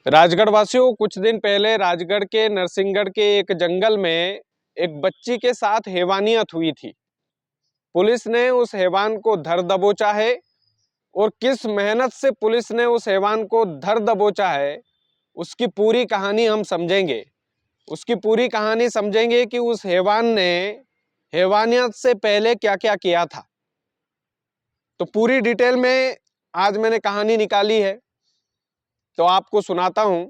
राजगढ़ वासियों, कुछ दिन पहले राजगढ़ के नरसिंहगढ़ के एक जंगल में एक बच्ची के साथ हैवानियत हुई थी। पुलिस ने उस हैवान को धर दबोचा है और किस मेहनत से पुलिस ने उस हैवान को धर दबोचा है, उसकी पूरी कहानी हम समझेंगे। उसकी पूरी कहानी समझेंगे कि उस हैवान ने हैवानियत से पहले क्या क्या किया था। तो पूरी डिटेल में आज मैंने कहानी निकाली है, तो आपको सुनाता हूं।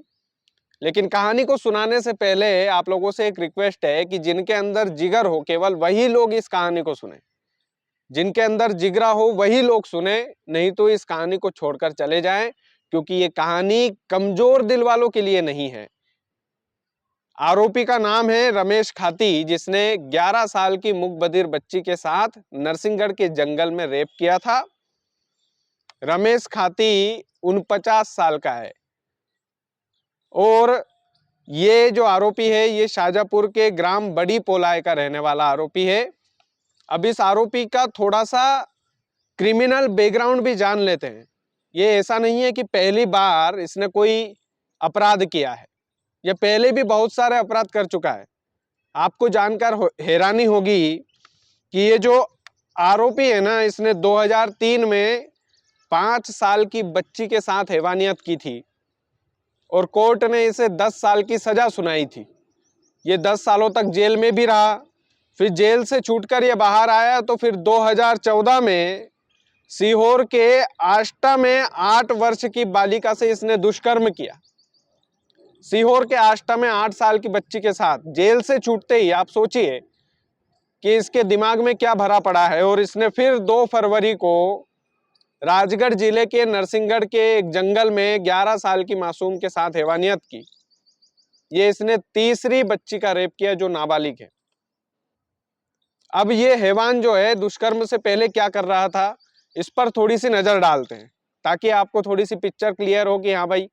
लेकिन कहानी को सुनाने से पहले आप लोगों से एक रिक्वेस्ट है कि जिनके अंदर जिगर हो केवल वही लोग इस कहानी को सुने। जिनके अंदर जिगरा हो वही लोग सुने, नहीं तो इस कहानी को छोड़कर चले जाएं, क्योंकि ये कहानी कमजोर दिल वालों के लिए नहीं है। आरोपी का नाम है रमेश खाती, जिसने 11 साल की मूक बधिर बच्ची के साथ नरसिंहगढ़ के जंगल में रेप किया था। रमेश खाती 49 साल का है और ये जो आरोपी है ये शाजापुर के ग्राम बड़ी पोलाय का रहने वाला आरोपी है। अब इस आरोपी का थोड़ा सा क्रिमिनल बैकग्राउंड भी जान लेते हैं। ये ऐसा नहीं है कि पहली बार इसने कोई अपराध किया है, ये पहले भी बहुत सारे अपराध कर चुका है। आपको जानकर हैरानी होगी कि ये जो आरोपी है ना, इसने 2003 में 5 साल की बच्ची के साथ हैवानियत की थी और कोर्ट ने इसे 10 साल की सजा सुनाई थी। ये 10 सालों तक जेल में भी रहा। फिर जेल से छूटकर ये बाहर आया तो फिर 2014 में सीहोर के आष्टा में 8 वर्ष की बालिका से इसने दुष्कर्म किया। सीहोर के आष्टा में 8 साल की बच्ची के साथ जेल से छूटते ही आप सोचिए कि इसके दिमाग में क्या भरा पड़ा है। और इसने फिर 2 फरवरी को राजगढ़ जिले के नरसिंहगढ़ के एक जंगल में 11 साल की मासूम के साथ हैवानियत की। ये इसने तीसरी बच्ची का रेप किया जो नाबालिग है। अब ये हैवान जो है दुष्कर्म से पहले क्या कर रहा था, इस पर थोड़ी सी नजर डालते हैं, ताकि आपको थोड़ी सी पिक्चर क्लियर हो कि हाँ भाई,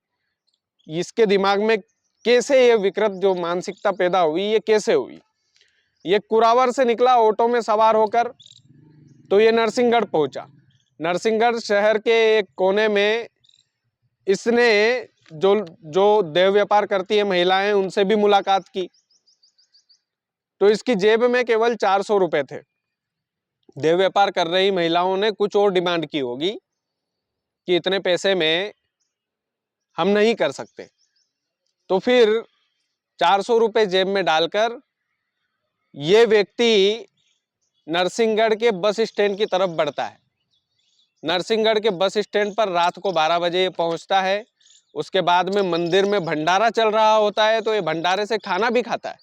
इसके दिमाग में कैसे ये विकृत जो मानसिकता पैदा हुई, ये कैसे हुई। ये कुरावर से निकला ऑटो में सवार होकर, तो ये नरसिंहगढ़ पहुंचा। नरसिंहगढ़ शहर के एक कोने में इसने जो जो देह व्यापार करती है महिलाएं, उनसे भी मुलाकात की। तो इसकी जेब में केवल 400 रुपए थे। देह व्यापार कर रही महिलाओं ने कुछ और डिमांड की होगी कि इतने पैसे में हम नहीं कर सकते। तो फिर 400 रुपए जेब में डालकर ये व्यक्ति नरसिंहगढ़ के बस स्टैंड की तरफ बढ़ता है। नरसिंहगढ़ के बस स्टैंड पर रात को 12 बजे पहुंचता है। उसके बाद में मंदिर में भंडारा चल रहा होता है, तो ये भंडारे से खाना भी खाता है।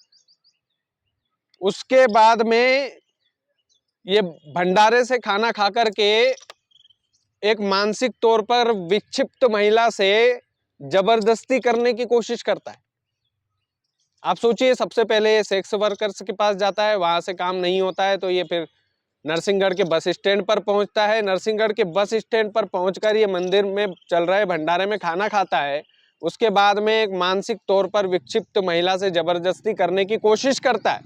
उसके बाद में ये भंडारे से खाना खा करके एक मानसिक तौर पर विक्षिप्त महिला से जबरदस्ती करने की कोशिश करता है। आप सोचिए, सबसे पहले ये सेक्स वर्कर्स के पास जाता है, वहां से काम नहीं होता है तो ये फिर नरसिंहगढ़ के बस स्टैंड पर पहुंचता है। नरसिंहगढ़ के बस स्टैंड पर पहुंचकर ये मंदिर में चल रहे भंडारे में खाना खाता है। उसके बाद में एक मानसिक तौर पर विक्षिप्त महिला से जबरदस्ती करने की कोशिश करता है,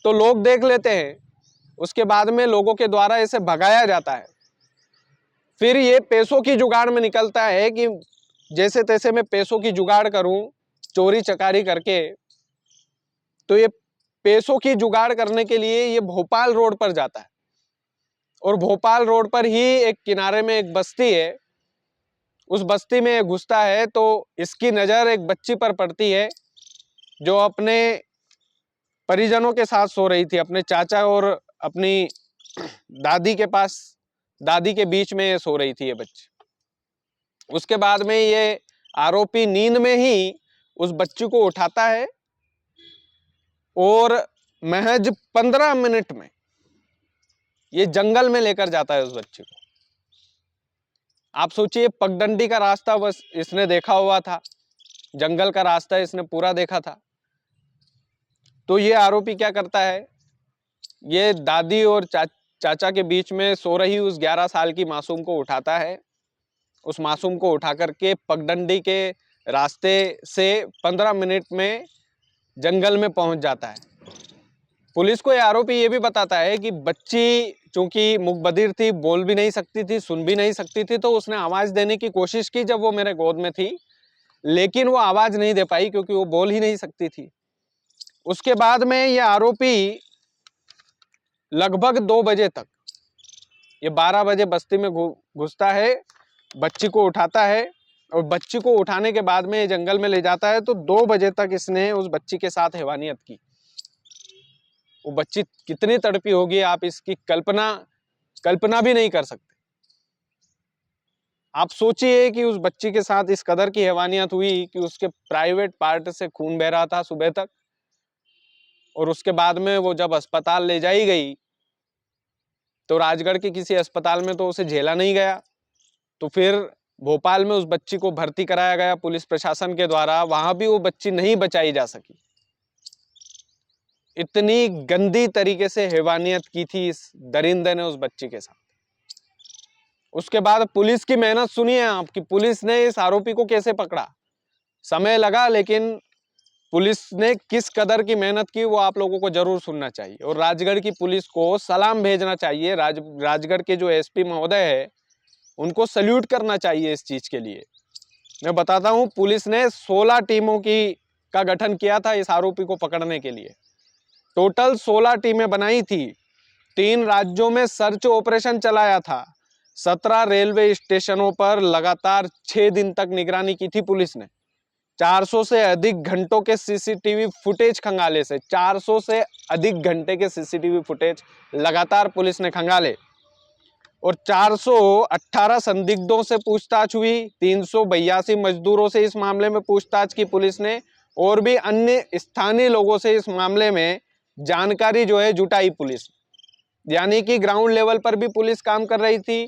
तो लोग देख लेते हैं। उसके बाद में लोगों के द्वारा इसे भगाया जाता है। फिर ये पैसों की जुगाड़ में निकलता है कि जैसे तैसे मैं पैसों की जुगाड़ करूं, चोरी चकारी करके। तो ये पैसों की जुगाड़ करने के लिए ये भोपाल रोड पर जाता है और भोपाल रोड पर ही एक किनारे में एक बस्ती है। उस बस्ती में घुसता है तो इसकी नज़र एक बच्ची पर पड़ती है जो अपने परिजनों के साथ सो रही थी, अपने चाचा और अपनी दादी के पास, दादी के बीच में सो रही थी ये बच्ची। उसके बाद में ये आरोपी नींद में ही उस बच्ची को उठाता है और महज 15 मिनट में ये जंगल में लेकर जाता है उस बच्ची को। आप सोचिए, पगडंडी का रास्ता बस इसने देखा हुआ था, जंगल का रास्ता इसने पूरा देखा था। तो ये आरोपी क्या करता है, ये दादी और चाचा के बीच में सो रही उस 11 साल की मासूम को उठाता है। उस मासूम को उठा करके पगडंडी के रास्ते से 15 मिनट में जंगल में पहुंच जाता है। पुलिस को ये आरोपी ये भी बताता है कि बच्ची चूंकि मूक बधिर थी, बोल भी नहीं सकती थी, सुन भी नहीं सकती थी, तो उसने आवाज देने की कोशिश की जब वो मेरे गोद में थी, लेकिन वो आवाज नहीं दे पाई क्योंकि वो बोल ही नहीं सकती थी। उसके बाद में ये आरोपी लगभग 2 बजे तक, ये 12 बजे बस्ती में घुसता है, बच्ची को उठाता है और बच्ची को उठाने के बाद में ये जंगल में ले जाता है। तो 2 बजे तक इसने उस बच्ची के साथ हैवानियत की। वो बच्ची कितनी तड़पी होगी आप इसकी कल्पना भी नहीं कर सकते। आप सोचिए कि उस बच्ची के साथ इस कदर की हैवानियत हुई कि उसके प्राइवेट पार्ट से खून बह रहा था सुबह तक, और उसके बाद में वो जब अस्पताल ले जाई गई तो राजगढ़ के किसी अस्पताल में तो उसे झेला नहीं गया, तो फिर भोपाल में उस बच्ची को भर्ती कराया गया पुलिस प्रशासन के द्वारा। वहां भी वो बच्ची नहीं बचाई जा सकी। इतनी गंदी तरीके से हैवानियत की थी इस दरिंदे ने उस बच्ची के साथ। उसके बाद पुलिस की मेहनत सुनिए आप कि पुलिस ने इस आरोपी को कैसे पकड़ा। समय लगा, लेकिन पुलिस ने किस कदर की मेहनत की वो आप लोगों को जरूर सुनना चाहिए। और राजगढ़ की पुलिस को सलाम भेजना चाहिए। राजगढ़ के जो एसपी महोदय है उनको सल्यूट करना चाहिए इस चीज के लिए। मैं बताता हूं, पुलिस ने 16 टीमों का गठन किया था इस आरोपी को पकड़ने के लिए। टोटल 16 टीमें बनाई थी। 3 राज्यों में सर्च ऑपरेशन चलाया था। 17 रेलवे स्टेशनों पर लगातार 6 दिन तक निगरानी की थी पुलिस ने। 400 से अधिक घंटों के सीसीटीवी फुटेज खंगाले से 400 से अधिक घंटे के सीसीटीवी फुटेज लगातार पुलिस ने खंगाले, और 418 संदिग्धों से पूछताछ हुई। 382 मजदूरों से इस मामले में पूछताछ की पुलिस ने, और भी अन्य स्थानीय लोगों से इस मामले में जानकारी जो है जुटाई पुलिस। यानी कि ग्राउंड लेवल पर भी पुलिस काम कर रही थी,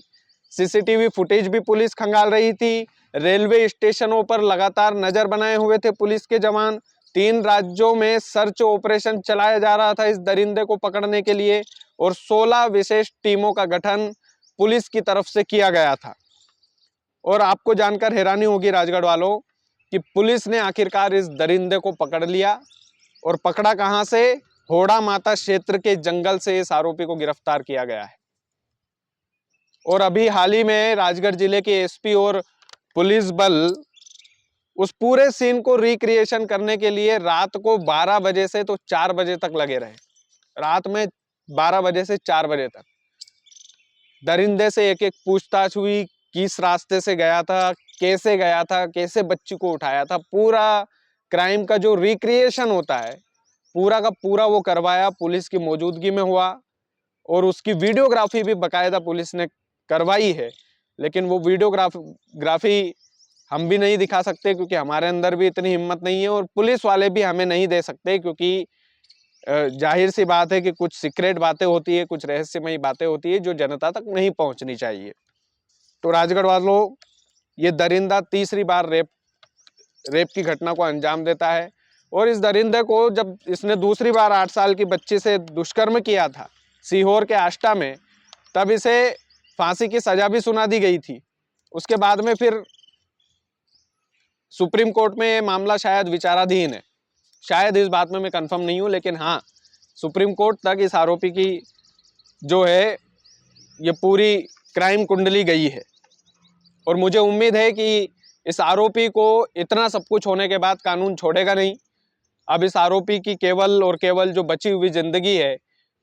सीसीटीवी फुटेज भी पुलिस खंगाल रही थी, रेलवे स्टेशनों पर लगातार नजर बनाए हुए थे पुलिस के जवान। 3 राज्यों में सर्च ऑपरेशन चलाया जा रहा था इस दरिंदे को पकड़ने के लिए, और 16 विशेष टीमों का गठन पुलिस की तरफ से किया गया था। और आपको जानकर हैरानी होगी राजगढ़ वालों कि पुलिस ने आखिरकार इस दरिंदे को पकड़ लिया। और पकड़ा कहां से? होड़ा माता क्षेत्र के जंगल से इस आरोपी को गिरफ्तार किया गया है। और अभी हाल ही में राजगढ़ जिले के एसपी और पुलिस बल उस पूरे सीन को रिक्रिएशन करने के लिए रात को 12 बजे से तो 4 बजे तक लगे रहे। रात में 12 बजे से 4 बजे तक दरिंदे से एक एक पूछताछ हुई। किस रास्ते से गया था, कैसे बच्ची को उठाया था, पूरा क्राइम का जो रिक्रिएशन होता है पूरा का पूरा वो करवाया, पुलिस की मौजूदगी में हुआ। और उसकी वीडियोग्राफी भी बकायदा पुलिस ने करवाई है। लेकिन वो वीडियोग्राफी हम भी नहीं दिखा सकते क्योंकि हमारे अंदर भी इतनी हिम्मत नहीं है, और पुलिस वाले भी हमें नहीं दे सकते क्योंकि जाहिर सी बात है कि कुछ सीक्रेट बातें होती है, कुछ रहस्यमयी बातें होती है जो जनता तक नहीं पहुंचनी चाहिए। तो राजगढ़ वालों, ये दरिंदा तीसरी बार रेप की घटना को अंजाम देता है। और इस दरिंदे को जब इसने दूसरी बार 8 साल की बच्ची से दुष्कर्म किया था सीहोर के आष्टा में, तब इसे फांसी की सजा भी सुना दी गई थी। उसके बाद में फिर सुप्रीम कोर्ट में ये मामला शायद विचाराधीन है। शायद इस बात में मैं कंफर्म नहीं हूं, लेकिन हाँ, सुप्रीम कोर्ट तक इस आरोपी की जो है ये पूरी क्राइम कुंडली गई है। और मुझे उम्मीद है कि इस आरोपी को इतना सब कुछ होने के बाद कानून छोड़ेगा नहीं। अब इस आरोपी की केवल और केवल जो बची हुई जिंदगी है,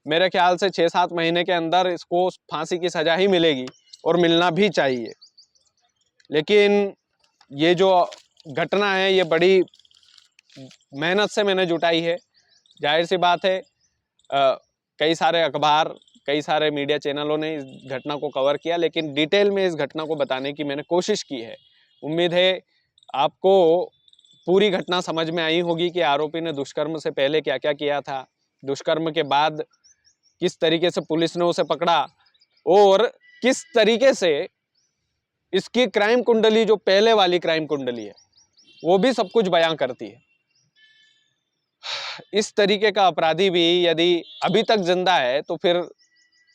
मेरे ख्याल से 6-7 महीने के अंदर इसको फांसी की सजा ही मिलेगी, और मिलना भी चाहिए। लेकिन ये जो घटना है ये बड़ी मेहनत से मैंने जुटाई है। जाहिर सी बात है कई सारे अखबार, कई सारे मीडिया चैनलों ने इस घटना को कवर किया, लेकिन डिटेल में इस घटना को बताने की मैंने कोशिश की है। उम्मीद है आपको पूरी घटना समझ में आई होगी कि आरोपी ने दुष्कर्म से पहले क्या क्या किया था, दुष्कर्म के बाद किस तरीके से पुलिस ने उसे पकड़ा, और किस तरीके से इसकी क्राइम कुंडली, जो पहले वाली क्राइम कुंडली है, वो भी सब कुछ बयां करती है। इस तरीके का अपराधी भी यदि अभी तक जिंदा है तो फिर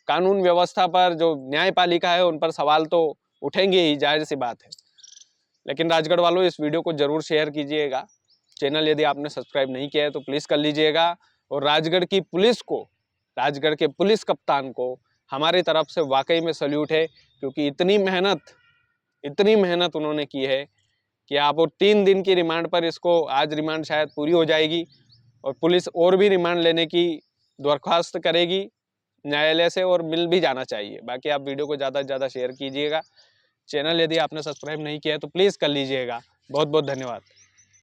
कानून व्यवस्था पर, जो न्यायपालिका है, उन पर सवाल तो उठेंगे ही, जाहिर सी बात है। लेकिन राजगढ़ वालों, इस वीडियो को जरूर शेयर कीजिएगा। चैनल यदि आपने सब्सक्राइब नहीं किया है तो प्लीज़ कर लीजिएगा। और राजगढ़ की पुलिस को, राजगढ़ के पुलिस कप्तान को हमारी तरफ से वाकई में सल्यूट है, क्योंकि इतनी मेहनत उन्होंने की है कि आप वो 3 दिन की रिमांड पर इसको, आज रिमांड शायद पूरी हो जाएगी और पुलिस और भी रिमांड लेने की दरख्वास्त करेगी न्यायालय से और मिल भी जाना चाहिए। बाकी आप वीडियो को ज़्यादा से ज़्यादा शेयर कीजिएगा। चैनल यदि आपने सब्सक्राइब नहीं किया है तो प्लीज़ कर लीजिएगा। बहुत बहुत धन्यवाद।